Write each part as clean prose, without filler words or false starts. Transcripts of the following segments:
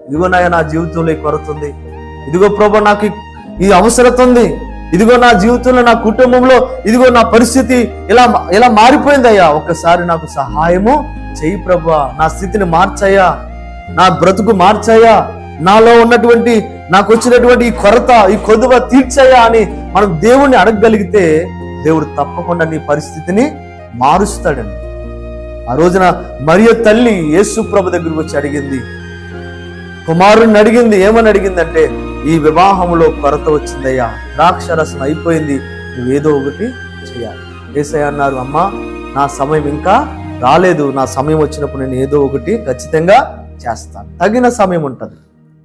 ఇదిగో నాయ నా జీవితంలో ఈ కొరత ఉంది, ఇదిగో ప్రభు నాకు ఈ అవసరత ఉంది, ఇదిగో నా జీవితంలో నా కుటుంబంలో ఇదిగో నా పరిస్థితి ఇలా ఇలా మారిపోయిందయ్యా, ఒక్కసారి నాకు సహాయము చెయ్యి ప్రభువా, నా స్థితిని మార్చయ్యా, నా బ్రతుకు మార్చయ్యా, నాలో ఉన్నటువంటి నాకు వచ్చినటువంటి ఈ కొరత ఈ కొదువ తీర్చయ్యా అని మనం దేవుణ్ణి అడగగలిగితే దేవుడు తప్పకుండా నీ పరిస్థితిని మారుస్తాడండి. ఆ రోజున మరియ తల్లి యేసు ప్రభు దగ్గరికి వచ్చి అడిగింది, కుమారుణ్ణి అడిగింది. ఏమని అడిగిందంటే, ఈ వివాహంలో కొరత వచ్చిందయ్యా, ద్రాక్షరసం అయిపోయింది, నువ్వేదో ఒకటి చేయాలి. యేసయ్య అన్నారు, అమ్మా నా సమయం ఇంకా రాలేదు, నా సమయం వచ్చినప్పుడు నేను ఏదో ఒకటి ఖచ్చితంగా చేస్తాను. తగిన సమయం ఉంటుంది.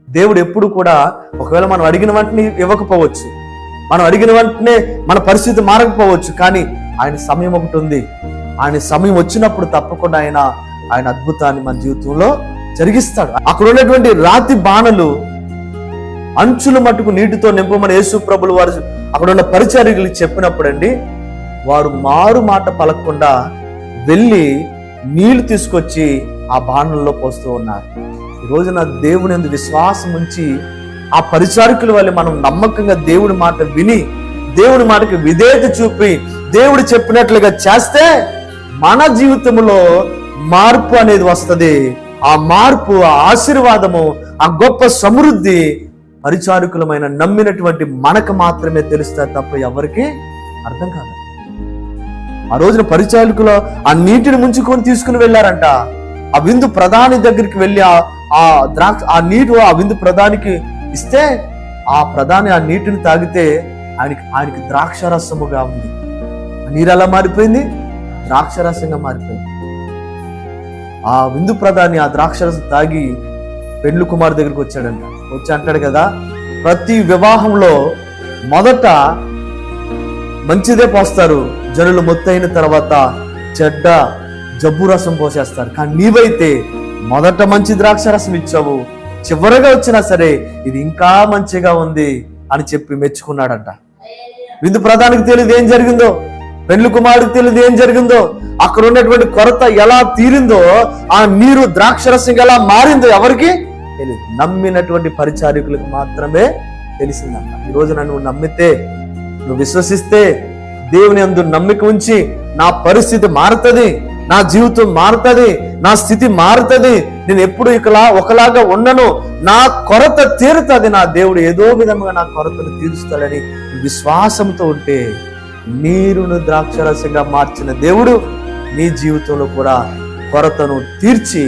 దేవుడు ఎప్పుడు కూడా ఒకవేళ మనం అడిగిన వెంటనే ఇవ్వకపోవచ్చు, మనం అడిగిన వెంటనే మన పరిస్థితి మారకపోవచ్చు, కానీ ఆయన సమయం ఒకటి ఉంది. ఆయన సమయం వచ్చినప్పుడు తప్పకుండా ఆయన అద్భుతాన్ని మన జీవితంలో జరిగిస్తాడు. అక్కడ ఉన్నటువంటి రాతి బాణలు అంచుల మట్టుకు నీటితో నింపమని యేసు ప్రభులు వారు అక్కడ ఉన్న పరిచారికులకు చెప్పినప్పుడు అండి, వారు మారు మాట పలకకుండా వెళ్ళి నీళ్లు తీసుకొచ్చి ఆ బాణంలో పోస్తూ ఉన్నారు. ఈ రోజున దేవుని యందు విశ్వాసం ఉంచి ఆ పరిచారికుల వల్ల మనం నమ్మకంగా దేవుడి మాట విని దేవుడి మాటకి విధేయత చూపి దేవుడు చెప్పినట్లుగా చేస్తే మన జీవితంలో మార్పు అనేది వస్తుంది. ఆ మార్పు, ఆ ఆశీర్వాదము, ఆ గొప్ప సమృద్ధి పరిచారికులమైన నమ్మినటువంటి మనకు మాత్రమే తెలుస్తుంది తప్ప ఎవరికి అర్థం కాదు. ఆ రోజున పరిచారికులు ఆ నీటిని ముంచుకొని తీసుకుని వెళ్ళారంట. ఆ విందు ప్రధాని దగ్గరికి వెళ్ళి ఆ నీరు ఆ విందు ప్రధానికి ఇస్తే ఆ ప్రధాని ఆ నీటిని తాగితే ఆయనకి ద్రాక్షరసముగా ఉంది. నీరు ఎలా మారిపోయింది? ద్రాక్షరసంగా మారిపోయింది. ఆ విందు ప్రధాని ఆ ద్రాక్షరసం తాగి పెండ్లి కుమారు దగ్గరికి వచ్చాడంట. వచ్చి అంటాడు కదా, ప్రతి వివాహంలో మొదట మంచిదే పోస్తారు, జనులు మొత్తైన తర్వాత చెడ్డ జబ్బు రసం పోసేస్తారు. కానీ నీవైతే మొదట మంచి ద్రాక్ష రసం ఇచ్చావు, చివరగా వచ్చినా సరే ఇది ఇంకా మంచిగా ఉంది అని చెప్పి మెచ్చుకున్నాడంట. విందు ప్రధానికి తెలియదు ఏం జరిగిందో, పెండ్లి కుమారుడికి తెలియదు ఏం జరిగిందో, అక్కడ ఉన్నటువంటి కొరత ఎలా తీరిందో, ఆ నీరు ద్రాక్షరసం ఎలా మారిందో ఎవరికి తెలియదు. నమ్మినటువంటి పరిచారికులకు మాత్రమే తెలిసిందంట. ఈ రోజు నన్ను నమ్మితే, నువ్వు విశ్వసిస్తే, దేవుని యందు నమ్మిక ఉంచి నా పరిస్థితి మారుతుంది, నా జీవితం మారుతుంది, నా స్థితి మారుతుంది, నేను ఎప్పుడు ఒకలాగా ఉండను, నా కొరత తీరుతుంది, నా దేవుడు ఏదో విధంగా నా కొరతను తీరుస్తాడని విశ్వాసంతో ఉంటే నీరును ద్రాక్షరసంగా మార్చిన దేవుడు నీ జీవితంలో కూడా కొరతను తీర్చి